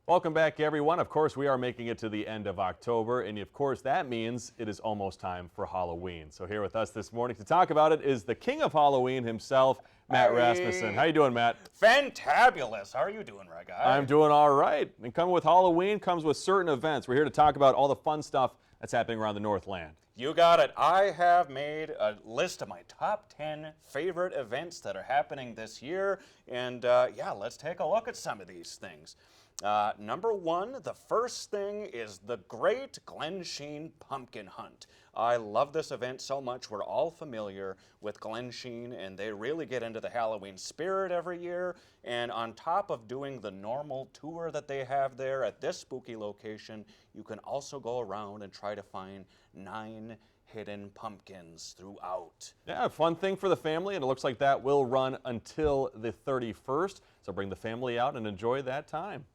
Welcome back, everyone. Of course, we are making it to the end of October, and of course, that means it is almost time for Halloween. So here with us this morning to talk about it is the king of Halloween himself, Matt Rasmussen. How you doing, Matt? Fantabulous. How are you doing, right guy? I'm doing all right. And coming with Halloween comes with certain events. We're here to talk about all the fun stuff that's happening around the Northland. You got it. I have made a list of my top 10 favorite events that are happening this year, and yeah, let's take a look at some of these things. Number one, the first thing is the Great Glensheen Pumpkin Hunt. I love this event so much. We're all familiar with Glensheen, and they really get into the Halloween spirit every year. And on top of doing the normal tour that they have there at this spooky location, you can also go around and try to find 9 hidden pumpkins throughout. Yeah, fun thing for the family, and it looks like that will run until the 31st. So bring the family out and enjoy that time.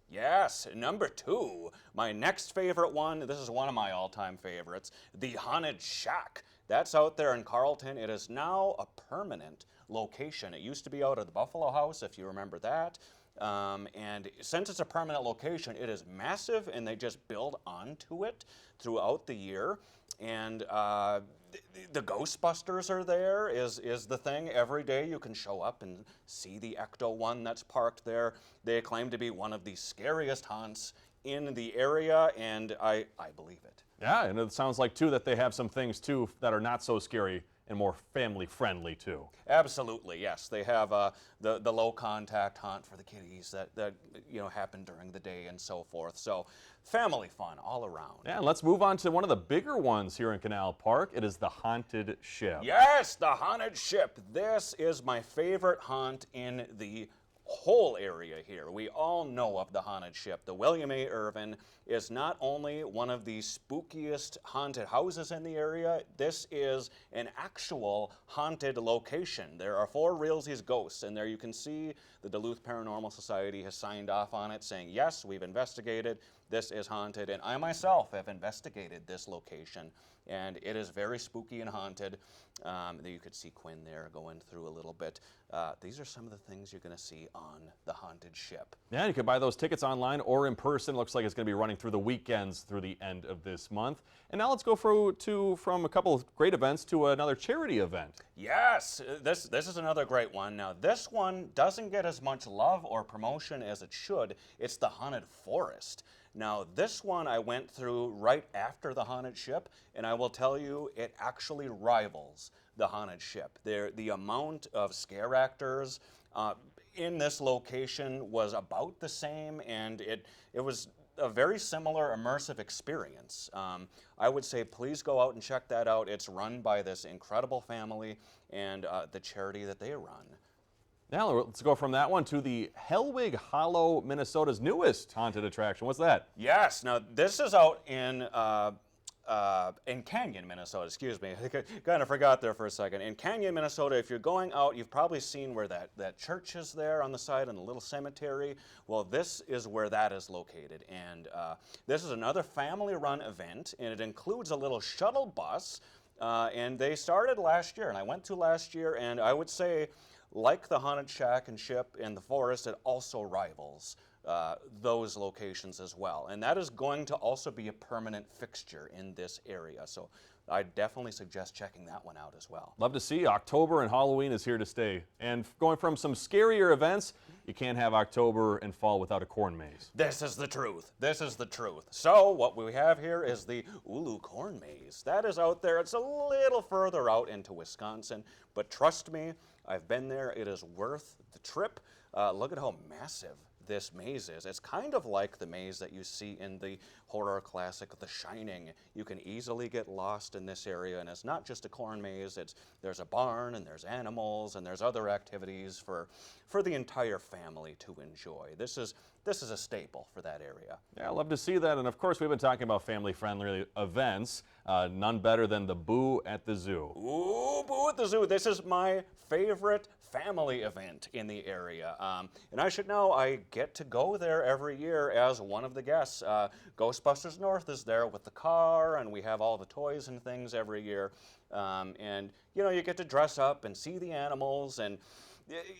Yes, number 2, my next favorite one, this is one of my all-time favorites, the Haunted Shack. That's out there in Carlton. It is now a permanent location. It used to be out at the Buffalo House, if you remember that. And since it's a permanent location, it is massive, and they just build onto it throughout the year. And the Ghostbusters are there, is the thing. Every day you can show up and see the Ecto-1 that's parked there. They claim to be one of the scariest haunts in the area, and I believe it. Yeah, and it sounds like, too, that they have some things, too, that are not so scary and more family-friendly, too. Absolutely, yes. They have the low-contact haunt for the kiddies that happen during the day and so forth. So family fun all around. Yeah, and let's move on to one of the bigger ones here in Canal Park. It is the Haunted Ship. Yes, the Haunted Ship. This is my favorite haunt in the whole area here. We all know of the Haunted Ship. The William A. Irvin is not only one of the spookiest haunted houses in the area, this is an actual haunted location. There are 4 realsies ghosts, and there you can see the Duluth Paranormal Society has signed off on it saying, yes, we've investigated, this is haunted, and I myself have investigated this location, and it is very spooky and haunted. You could see Quinn there going through a little bit. These are some of the things you're going to see on the Haunted Ship. Yeah, you can buy those tickets online or in person. Looks like it's going to be running through the weekends through the end of this month. And now let's go from a couple of great events to another charity event. Yes, this is another great one. Now, this one doesn't get as much love or promotion as it should. It's the Haunted Forest. Now, this one I went through right after the Haunted Ship, and I will tell you, it actually rivals the Haunted Ship. The amount of scare actors in this location was about the same, and it was a very similar immersive experience. I would say please go out and check that out. It's run by this incredible family and the charity that they run. Now let's go from that one to the Hellwig Hollow, Minnesota's newest haunted attraction. What's that? Yes, now this is out in Canyon, Minnesota, excuse me. I kind of forgot there for a second. In Canyon, Minnesota, if you're going out, you've probably seen where that church is there on the side in the little cemetery. Well, this is where that is located. And this is another family-run event, and it includes a little shuttle bus. And they started last year, and I went to last year, and I would say, like the Haunted Shack and Ship in the forest, it also rivals those locations as well. And that is going to also be a permanent fixture in this area. So I definitely suggest checking that one out as well. Love to see. October and Halloween is here to stay. And going from some scarier events, you can't have October and fall without a corn maze. This is the truth. This is the truth. So what we have here is the Ulu Corn Maze. That is out there. It's a little further out into Wisconsin, but trust me, I've been there. It is worth the trip. Look at how massive this maze is. It's kind of like the maze that you see in the horror classic The Shining. You can easily get lost in this area, and it's not just a corn maze. There's a barn, and there's animals, and there's other activities for the entire family to enjoy. This is a staple for that area. Yeah, I love to see that. And of course, we've been talking about family-friendly events. None better than the Boo at the Zoo. Ooh, Boo at the Zoo. This is my favorite family event in the area. And I should know, I get to go there every year as one of the guests. Ghostbusters North is there with the car, and we have all the toys and things every year. And, you get to dress up and see the animals, and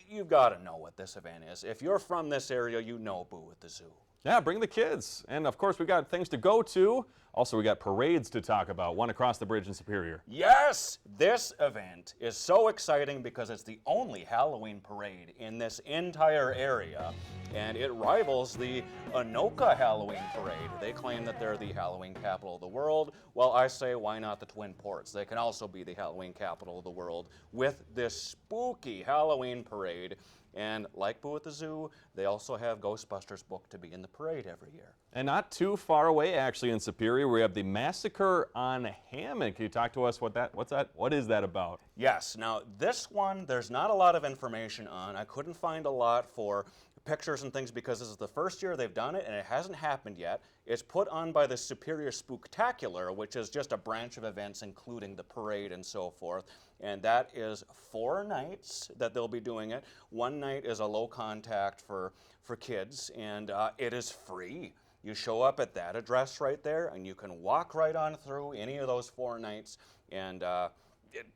you've got to know what this event is. If you're from this area, you know Boo at the Zoo. Yeah, bring the kids. And of course, we got things to go to. Also, we got parades to talk about, one across the bridge in Superior. Yes, this event is so exciting because it's the only Halloween parade in this entire area, and it rivals the Anoka Halloween parade. They claim that they're the Halloween capital of the world. Well, I say, why not the Twin Ports? They can also be the Halloween capital of the world with this spooky Halloween parade. And like Boo at the Zoo, they also have Ghostbusters booked to be in the parade every year. And not too far away, actually, in Superior, we have the Massacre on Hammond. Can you talk to us what is that about? Yes, now this one, there's not a lot of information on. I couldn't find a lot for pictures and things because this is the first year they've done it and it hasn't happened yet. It's put on by the Superior Spooktacular, which is just a branch of events including the parade and so forth. And that is 4 nights that they'll be doing it. One night is a low contact for kids, and it is free. You show up at that address right there and you can walk right on through any of those 4 nights, and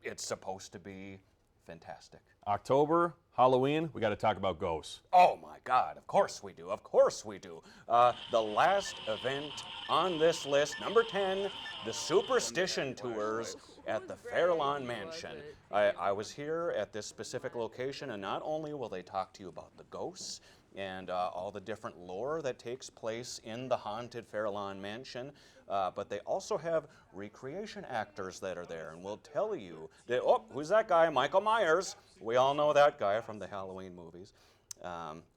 it's supposed to be fantastic. October, Halloween, we got to talk about ghosts. Oh my God, of course we do, of course we do. The last event on this list, number 10, the Superstition Tours at the Fairlawn Mansion. I was here at this specific location, and not only will they talk to you about the ghosts and all the different lore that takes place in the haunted Fairlawn Mansion, but they also have recreation actors that are there and will tell you that, oh, who's that guy? Michael Myers. We all know that guy from the Halloween movies.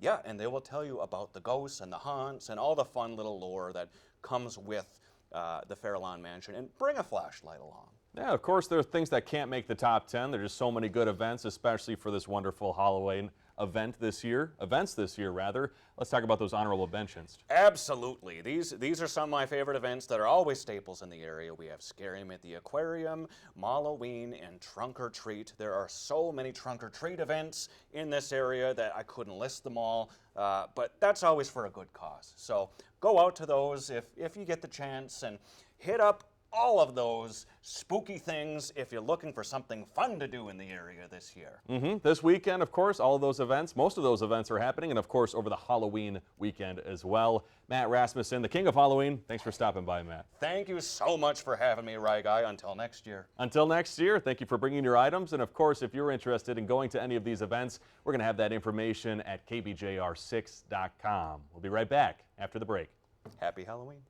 Yeah, and they will tell you about the ghosts and the haunts and all the fun little lore that comes with the Fairlawn Mansion, and bring a flashlight along. Yeah, of course, there are things that can't make the top 10. There's just so many good events, especially for this wonderful Halloween events this year. Let's talk about those honorable mentions. Absolutely. These are some of my favorite events that are always staples in the area. We have Scary 'em at the Aquarium, Malloween, and Trunk or Treat. There are so many Trunk or Treat events in this area that I couldn't list them all, but that's always for a good cause. So go out to those if you get the chance, and hit up all of those spooky things if you're looking for something fun to do in the area this year. This weekend, of course, all of those events, most of those events are happening, and of course over the Halloween weekend as well. Matt Rasmussen, the king of Halloween, thanks for stopping by, Matt. Thank you so much for having me, Rye Guy. Until next year. Until next year, thank you for bringing your items, and of course, if you're interested in going to any of these events, we're going to have that information at kbjr6.com. We'll be right back after the break. Happy Halloween.